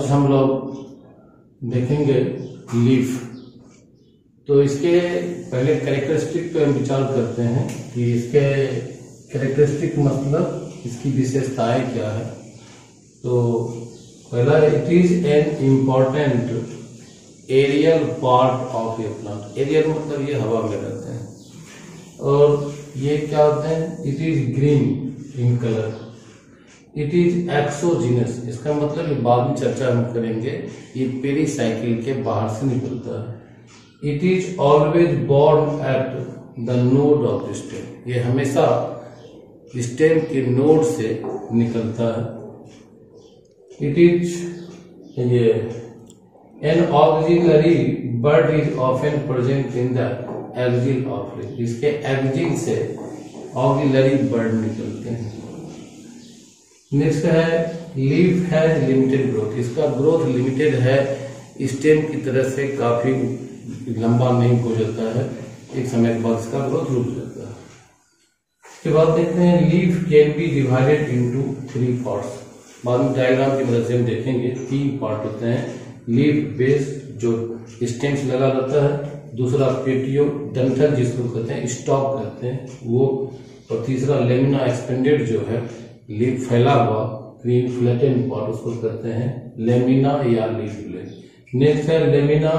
आज हम लोग देखेंगे लीफ। तो इसके पहले कैरेक्टरिस्टिक पे हम विचार करते हैं कि इसके कैरेक्टरिस्टिक मतलब इसकी विशेषताएं क्या है। तो पहला, it is an important aerial part of a plant. Aerial मतलब ये हवा में रहते हैं। और ये क्या होते हैं, it is green in colour, it is exogenous, इसका मतलब ये बाद में चर्चा हम करेंगे, ये पेरीसाइकिल के बाहर से निकलता है। It is always born at the node of the stem, ये हमेशा स्टेम के नोड से निकलता है। इट इज ये an axillary bud is often present in the axil of leaf, इसके एक्सिल से ऑक्सिलरी बर्ड निकलते हैं। नेक्स्ट है लीफ हैज लिमिटेड ग्रोथ, इसका ग्रोथ लिमिटेड है, स्टेम की तरह से काफी लंबा नहीं हो जाता है, एक समय के बाद इसका ग्रोथ रुक जाता है। इसके बाद देखते हैं leaf can be divided into 3 parts. बाद में डायग्राम की मदद से हम देखेंगे 3 पार्ट होते हैं। लीफ बेस जो स्टेम से लगा रहता है, दूसरा पेटियो डंठल जिसको कहते हैं स्टॉक कहते हैं वो, और तीसरा लेमिना एक्सपेंडेड जो है लीफ फैला हुआ ग्रीन फ्लैटेन पार्ट उसको कहते हैं लेमिना या लीफ ब्लेड। नेक्स्ट है लेमिना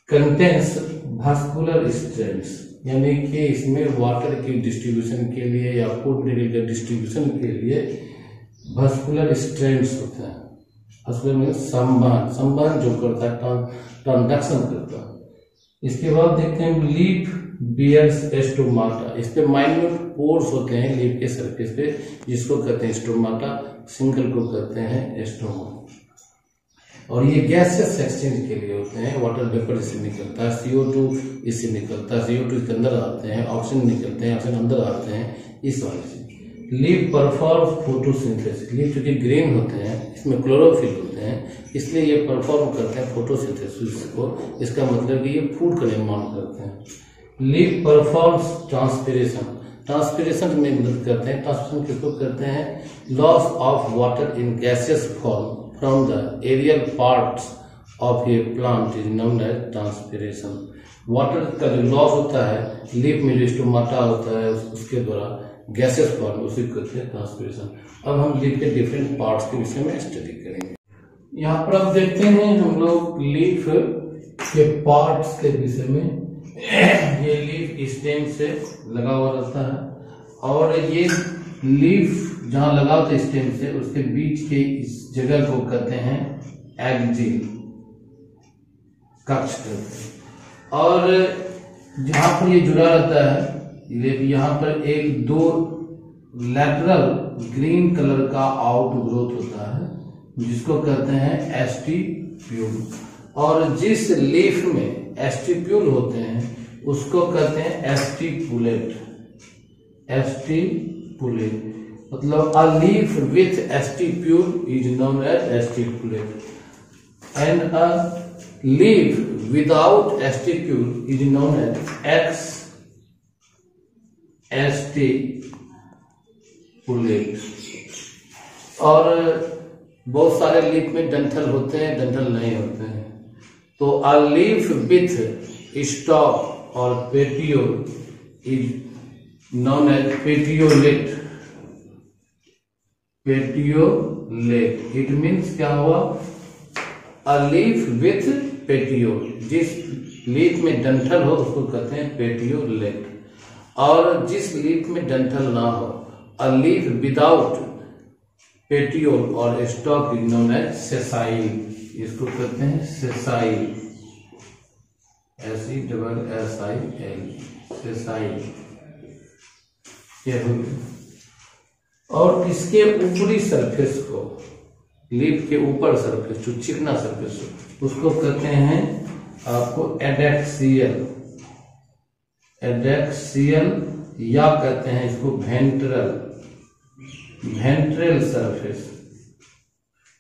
कंटेंस वास्कुलर स्ट्रैंड्स, यानी कि इसमें वाटर की डिस्ट्रीब्यूशन के लिए या फूड मटेरियल के डिस्ट्रीब्यूशन के लिए वास्कुलर स्ट्रैंड्स होते हैं। वास्कुलर में संवहन जो करता है, ट्रांसडक्शन करता है। इसके बाद देखते हैं लीफ बियर्स स्टोमाटा, इस पे माइन्यूट पोर्स होते हैं लीफ के सरफेस पे जिसको कहते हैं स्टोमाटा, सिंगल को कहते हैं स्टोमा। और ये गैसेस एक्सचेंज के लिए होते हैं, वाटर वेपर इससे निकलता है, CO2 इससे निकलता है, CO2 इसके अंदर आते हैं, ऑक्सीजन निकलते हैं, ऑक्सीजन अंदर आते हैं, इस वजह से। लीफ परफॉर्म फोटोसिंथेसिस, लीफ चूंकि ग्रीन होते हैं इसमें क्लोरोफिल होते हैं इसलिए ये परफॉर्म करते हैं फोटोसिंथेसिस को, इसका मतलब कि ये फूड का निर्माण करते हैं। लीफ परफॉर्म्स ट्रांसपिरेशन, ट्रांसपिरेशन में मदद करते हैं। ट्रांसपिरेशन किसको करते हैं, loss of water in gaseous form from the aerial parts of a plant is known as transpiration. Water का जो लॉस होता है लीफ में जो स्टोमाटा होता है उसके द्वारा गैसेस फॉर्म, उसी को कहते हैं ट्रांसपिरेशन। अब हम लीफ के डिफरेंट पार्ट्स के विषय में स्टडी करेंगे। यहाँ पर आप देखते हैं हम लोग लीफ के पार्ट्स के विषय में। ये लीफ स्टेम से लगा हुआ रहता है और ये लीफ जहां लगा होता है स्टेम से उसके बीच के इस जगह को कहते हैं एक्सिल, कक्ष कहते हैं। और जहां पर ये जुड़ा रहता है यहाँ पर एक 2 लैटरल ग्रीन कलर का आउटग्रोथ होता है जिसको कहते हैं एस्टिप्यूल। और जिस लीफ में एस्टिप्यूल होते हैं उसको कहते हैं एस्टिपुलेट। एस्टिपुलेट मतलब a leaf with stipule is known as stipulate and a leaf without stipule is known as stipulate. और बहुत सारे लीफ में डंठल होते हैं, डंठल नहीं होते हैं। तो अ लीफ विथ स्टॉक और petiole is known as petiolate. Petiolate it means क्या हुआ, अ लीफ विथ पेटियोल, जिस लीफ में डंठल हो उसको कहते हैं पेटियोलेट। और जिस लीफ में डंठल ना हो, अ लीफ विदाउट पेटियोल और stalk is known as sessile, इसको कहते हैं सेसाइल, SESSIL, सेसाइल। और इसके ऊपरी सरफेस को, लीफ के ऊपर सरफेस जो चिकना सरफेस उसको कहते हैं आपको एडेक्सियल, एडेक्सियल या कहते हैं इसको वेंट्रल, वेंट्रल सरफेस।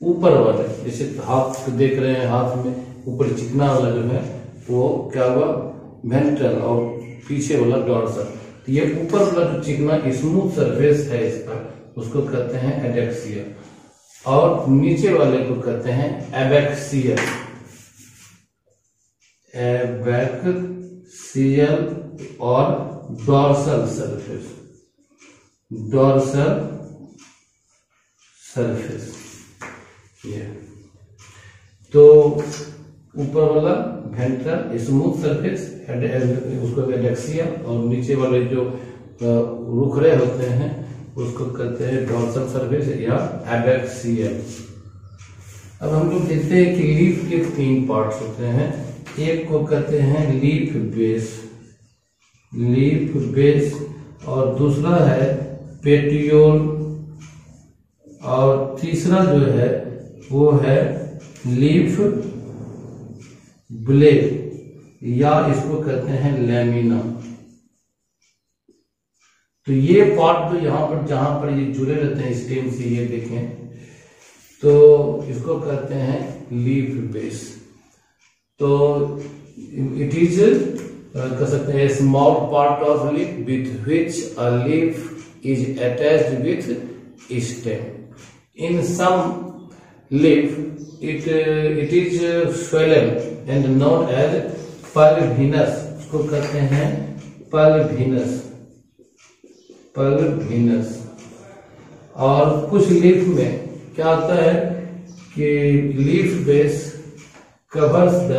ऊपर वाले जैसे हाथ देख रहे हैं, हाथ में ऊपर चिकना वाला जो है वो क्या हुआ वेंट्रल, और पीछे वाला डॉर्सल। तो ये ऊपर वाला जो चिकना स्मूथ सरफेस है इसका उसको कहते हैं एडेक्सिया। और नीचे वाले को कहते हैं एबैक्सियल। एबैक्सियल और डॉर्सल सरफेस। डॉर्सल सरफेस ये तो ऊपर वाला वेंट्रल स्मूथ सरफेस उसको एबैक्सियल, और नीचे वाले जो रुखरे होते हैं उसको कहते हैं डॉर्सल सरफेस या एबैक्सियल। अब हम लोग देखते हैं कि लीफ के 3 पार्ट्स होते हैं। एक को कहते हैं लीफ बेस, लीफ बेस, और दूसरा है पेटियोल, और तीसरा जो है वो है लीफ ब्लेड या इसको कहते हैं लैमिना। तो ये पार्ट तो यहाँ पर जहां पर ये जुड़े रहते हैं स्टेम से, ये देखें तो इसको कहते हैं लीफ बेस। तो इट इज कह सकते हैं small part of leaf with which a leaf is attached with stem. In some leaf it is swollen and known as pulvinus। उसको कहते हैं pulvinus, pulvinus। और कुछ लीफ में क्या होता है कि leaf base covers the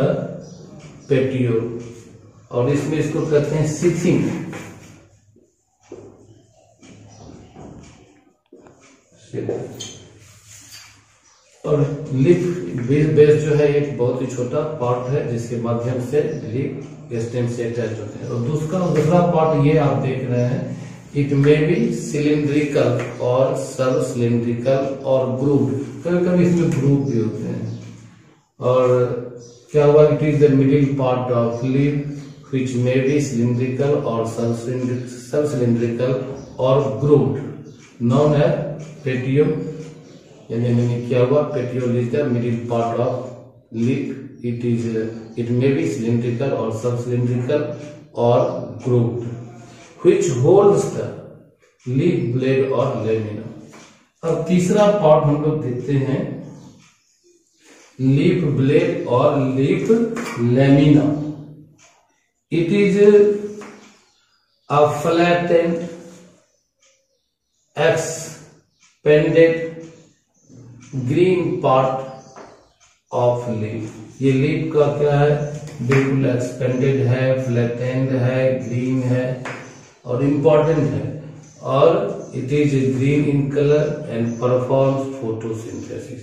petiole, और इसमें इसको कहते हैं सीथिंग। और लीफ बेस जो है एक बहुत ही छोटा पार्ट है जिसके माध्यम से लीफ स्टेम से अटैच होते हैं। और दूसरा पार्ट ये आप देख रहे हैं, इट मे बी सिलिंड्रिकल और सब सिलिंड्रिकल और ग्रूव। कभी कभी इसमें ग्रूव भी होते हैं। और क्या हुआ, it is the middle part of leaf which may be cylindrical और सब सिलिंड्रिकल और ग्रूव, नॉन एज पेटियोल। यानी क्या हुआ, petiole is the middle part of leaf, it may be cylindrical और सब सिलिंड्रिकल और grooved, which holds the leaf blade और लैमिना। अब तीसरा पार्ट हम लोग देखते हैं लीफ ब्लेड और leaf lamina. It is a flattened expanded green part of leaf. ये लीफ का क्या है, बिल्कुल एक्सपेंडेड है, फ्लैटेंड है, ग्रीन है और इम्पोर्टेंट है। और it is green in colour and performs photosynthesis.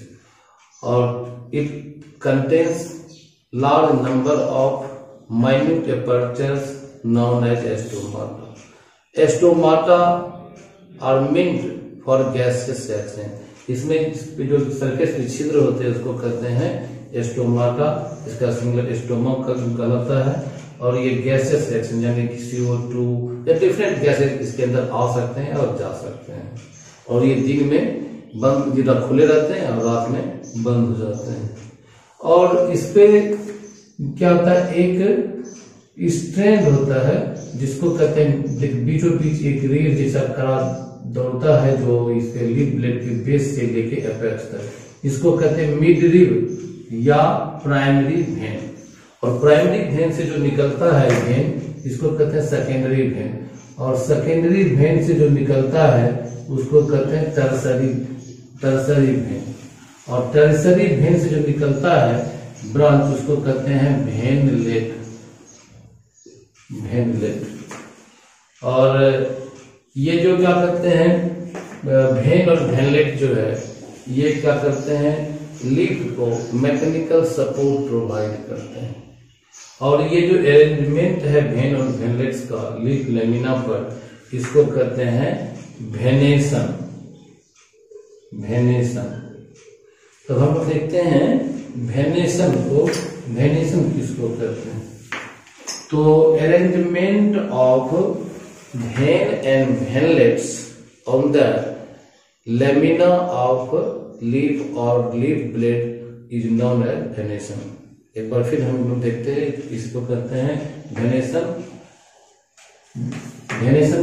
और it contains large number of minute apertures known as stomata. Stomata are meant for gaseous section. इसमें जो सरफेस के छिद्र होते हैं उसको कहते हैं एस्टोमाटा। इसका सिंगुलर एस्टोमा कहलाता है। और ये गैसेस सेक्शन यानी कि CO2 या डिफरेंट गैसेस इसके अंदर आ सकते हैं और जा सकते हैं। और ये दिन में बंद जितना खुले रहते हैं और रात में बंद हो जाते हैं। और इस पे क्या होता है, एक स्ट्रैंड होता है जिसको कहते हैं, बीचों बीच एक रीढ़ जैसा कड़ा दौड़ता है जो इसके लीफ ब्लेड के बेस से लेके एपेक्स तक। इसको कहते हैं मिड रिब या प्राइमरी वेन। और प्राइमरी वेन से जो निकलता है वेन, इसको कहते हैं सेकेंडरी वेन। और सेकेंडरी वेन से जो निकलता है उसको कहते हैं टर्सरी वेन। और टर्सरी वेन से जो निकलता है ब्रांच, उसको कहते हैं वेनलेट। और ये जो क्या करते हैं, वेन और वेनलेट जो है ये क्या करते हैं, लीफ को मैकेनिकल सपोर्ट प्रोवाइड करते हैं। और ये जो अरेंजमेंट है वेन और वेनलेट्स का लीफ लैमिना पर, इसको कहते हैं वेनेशन। तो हम लोग देखते हैं वेनेशन किसको कहते हैं। तो arrangement of vein and veinlets on the lamina of leaf और leaf blade is known as venation. एक बार फिर हम लोग देखते हैं, इसको कहते हैं वेनेशन।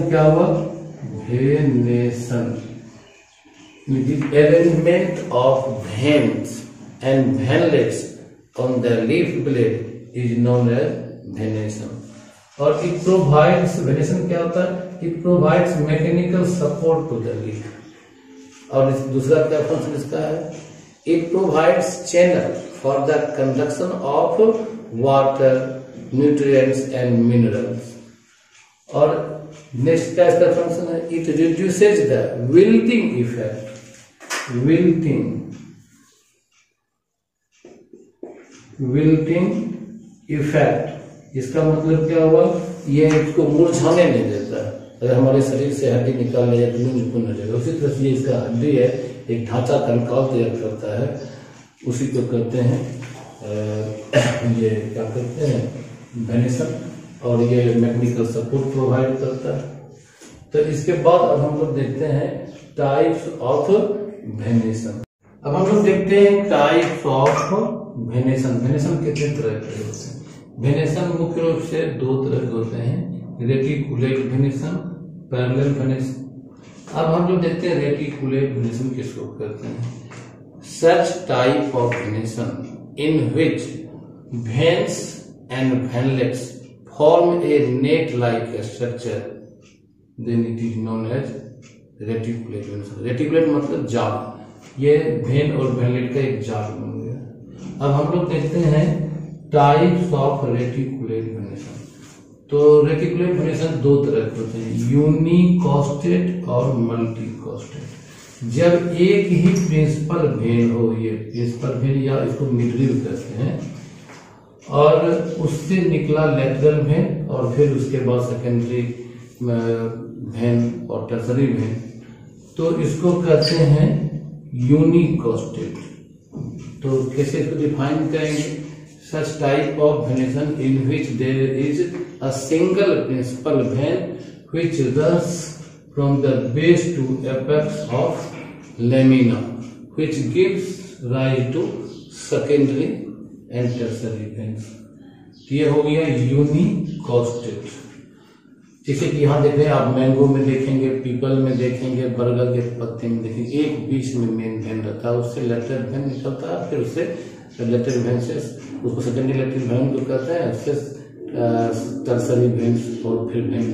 क्या हुआ, venation The arrangement of veins and venlets on the leaf blade is known as venation. और it provides, venation क्या होता है? It provides mechanical support to the leaf. और दूसरा क्या फंक्शन इसका है? It provides channel for the conduction of water, nutrients and minerals. और नेक्स्ट क्या इसका फंक्शन है? It reduces the wilting effect. Wilting effect इसका मतलब क्या हुआ? ये इसको मुरझाने नहीं देता। अगर हमारे शरीर से हड्डी निकालने या पुनः जाएगा, उसी तरह से इसका हड्डी है एक ढांचा कंकाल तैयार करता है, उसी को कहते हैं ये क्या कहते हैं? वेनेशन। और ये मैकेनिकल सपोर्ट प्रोवाइड करता है। तो इसके बाद अब हम लोग देखते हैं टाइप्स ऑफ वेनेशन। अब हम लोग देखते हैं टाइप्स ऑफ वेनेशन। वेनेशन कितने तरह के होते हैं? वेनेशन मुख्य रूप से दो तरह के होते हैं, रेटिकुलेट वेनेशन, पैरेलल वेनेशन। अब हम लोग देखते हैं रेटिकुलेट वेनेशन किसको कहते हैं? सच type of venation in which veins and veinlets form a net-like structure, then it is known as reticulate venetion. Reticulate मतलब जाल, ये वेन और वेनलेट का एक जाल बन गया। अब हम लोग देखते हैं टाइप्स ऑफ रेटिकुलेट वेनेशन। तो रेटिकुलेट वेनेशन दो तरह के होते हैं, यूनिकोस्टेट और मल्टीकोस्टेट। जब एक ही प्रिंसिपल वेन हो, ये प्रिंसिपल वेन या इसको मिडरिल कहते हैं, और उससे निकला लेटरल वेन और फिर उसके बाद सेकेंडरी वेन और टर्सरी वेन, तो इसको कहते हैं यूनिकोस्टेट। तो कैसे इसको डिफाइन करेंगे? Such type of venation in which there is a single principal vein which runs from the base to apex of lamina, which gives rise to secondary and tertiary veins। ये हो गया यूनिकोस्टेट। जैसे कि यहाँ देख रहे हैं आप, मैंगो में देखेंगे, पीपल में देखेंगे, बरगद के पत्ते में देखेंगे, एक बीच में मेन वेन रहता है, उससे लेटरल वेन निकलता है, फिर उससे लेटरल वेन से उसको सेकेंडरी लेटरल वेन को कहते हैं, उससे टर्सरी वेन और फिर वेन।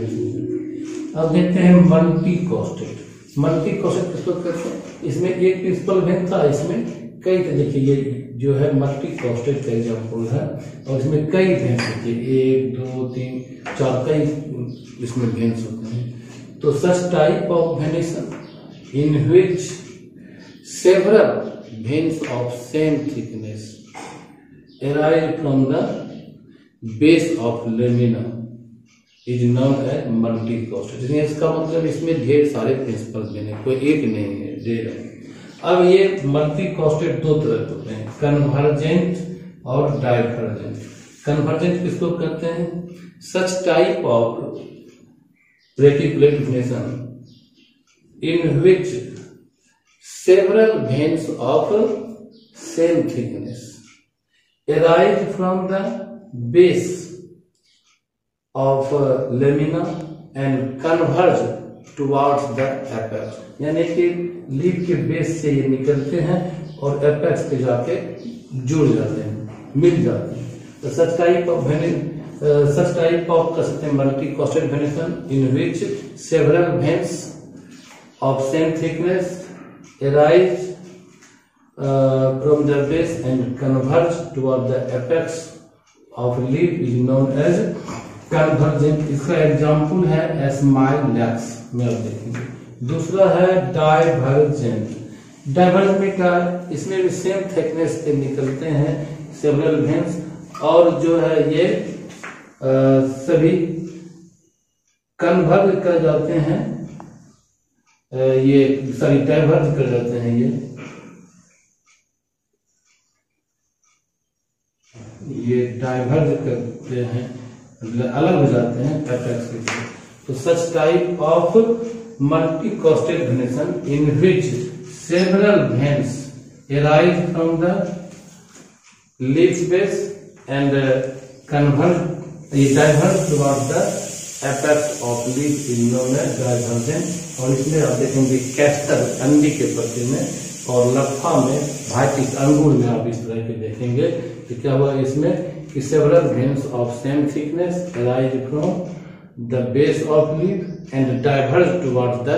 अब देखते हैं मल्टीकोस्टेट। मल्टीकोस्टेट किसको कहते हैं? इसमें एक प्रिंसिपल वेन था, इसमें कई, देखिए ये जो है मल्टीकोस्टेट का एग्जाम्पल है, और इसमें कई वेन्स होते हैं, 1 2 3 4 कई इसमें वेन्स होते हैं। तो such type of venation in which several veins of same thickness arise from the base of lamina is known as multicoastal। इसका मतलब इसमें ढेर सारे प्रिंसिपल वेन है, कोई एक नहीं है, ढेर है। अब ये मल्टीकोस्टेट दो तरह के होते हैं, कन्वर्जेंट और डाइवर्जेंट। कन्वर्जेंट किसको कहते हैं? सच type of reticulate venation in which several veins of same thickness arise from the base of lamina and converge towards the apex। यानी कि लीफ के बेस से ये निकलते हैं और एपेक्स पे जाके जुड़ जाते हैं, मिल जाते हैं। तो सच टाइप ऑफ कर सकते हैं multicostate venation in which several veins of same thickness arise from the base and converge toward the apex of leaf is known as convergent। इसका एग्जाम्पल है स्माइलैक्स में आप देखेंगे। दूसरा है डाइवर्जेंट। डाइवर्जेंट में क्या है? इसमें भी सेम थिकनेस के निकलते हैं सेवरल वेन्स, और जो है ये सभी कन्वर्ज कर जाते हैं, ये सॉरी डाइवर्ज कर जाते हैं, ये डाइवर्ज करते हैं, अलग हो जाते हैं एपेक्स के। तो such type of multicostate venation in which several veins arise from the leaf base and diverge towards the apex of leaf is known as divergent. और इसमें आप देखेंगे कैस्टर अंडी के पत्ते में और लफा में भाइटिक अंगूर में आप इस तरह के देखेंगे तो क्या हुआ इसमें कि several veins of same thickness arise from the base of leaf and diverge towards the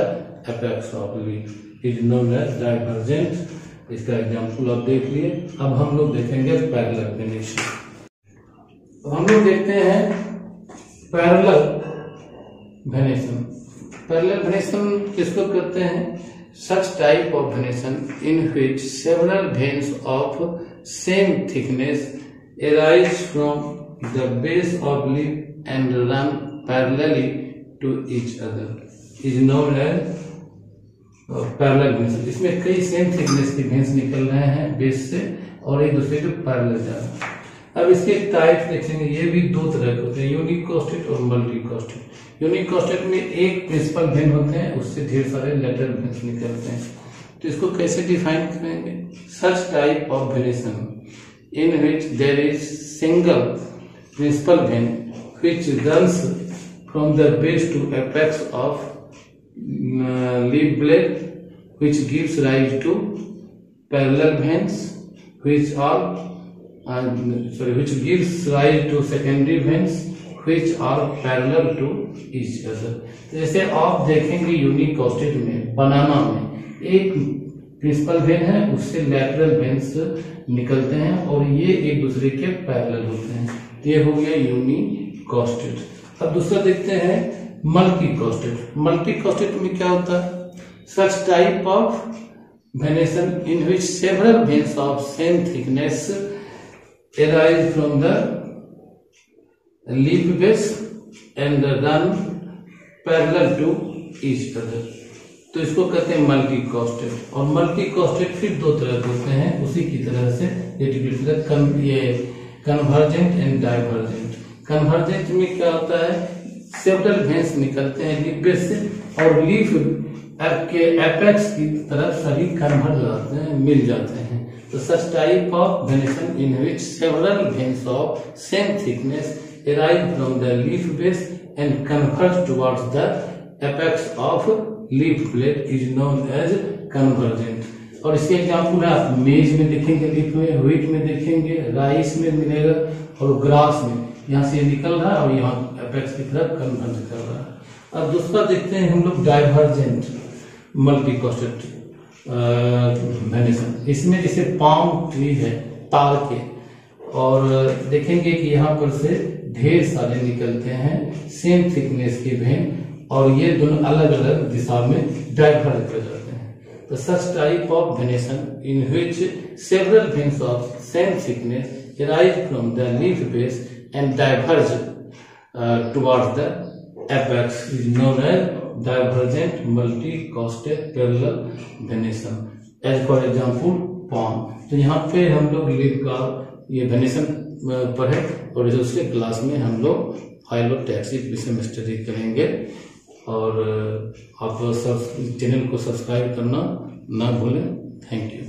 apex of leaf is known as divergent. इसका एग्जाम्पल आप देख लिए। अब हम लोग देखेंगे पैरेलल वेनेशन। तो हम लोग देखते हैं पैरेलल वेनेशन। पैरेलल वेनेशन किसको कहते हैं? Such type of venation in which several veins of same thickness arise from the base of leaf and run parallelly to each other is known as parallel venation. इसमें कई same thickness के veins निकल रहे हैं base से और एक दूसरे के पैरेलल जा रहे हैं। अब इसके टाइप देखेंगे, ये भी दो तरह के होते हैं, यूनिक कॉस्टेट और मल्टी कॉस्टेट। यूनिक कॉस्टेट में एक प्रिंसिपल वेन होते हैं, उससे ढेर सारे लेटरल वेन्स निकलते हैं। तो इसको कैसे डिफाइन करेंगे? Such type of venation in which there is single principal vein which runs from the base to apex of leaf blade which gives rise to parallel veins which gives rise to secondary veins which are parallel to each other। तो जैसे आप देखेंगे unique कॉस्टेट में बनाना में एक principal when है, उससे lateral veins निकलते हैं और ये एक दूसरे के पैरेलल होते हैं। तो ये हो गया यूनिक कॉस्टेट। अब दूसरा देखते हैं मल्टी कॉस्टेट। मल्टी कॉस्टेट में क्या होता है? सच type of venation in which several veins of same thickness arise from the leaf base and run parallel to each other। तो इसको कहते हैं मल्टी कॉस्टेट। और मल्टी कॉस्टेट फिर दो तरह के होते हैं उसी की तरह से, ये कन्वर्जेंट एंड डाइवर्जेंट। कन्वर्जेंट में क्या होता है? सेवरल वेन्स निकलते हैं लीफ बेस से और लीफ के एपेक्स की तरफ सभी कन्वर्ज जाते हैं, मिल जाते हैं। तो such type of venation in which several veins of same thickness arise from the leaf base and converge towards the apex of leaf blade is known as convergent। और इसके एग्जाम्पल है आप मेज में देखेंगे, लीफ में, व्हीट में देखेंगे, राइस में मिलेगा और ग्रास में यहाँ से निकल रहा है और यहाँ एपेक्स की तरफ कन्वर्ज कर रहा है। अब दूसरा देखते हैं हम लोग डाइवर्जेंट मल्टी कॉस्टेट वेनेशन। इसमें जैसे पाम ट्री है तार के, और देखेंगे कि यहाँ पर से ढेर सारे निकलते हैं सेम थिकनेस के वेन और ये दोनों अलग अलग दिशा में डाइवर्ज कर जाते हैं। तो such type of venation in which several veins of same thickness arise from the leaf base and diverge towards the apex is known as divergent multi-costed parallel venation। As for example palm। तो यहाँ पे हम लोग leaf का ये venation पढ़े और उसके क्लास में हम लोग फाइलोटैक्सिक विषय में स्टडी करेंगे। और आप सब चैनल को सब्सक्राइब करना ना भूलें। Thank you.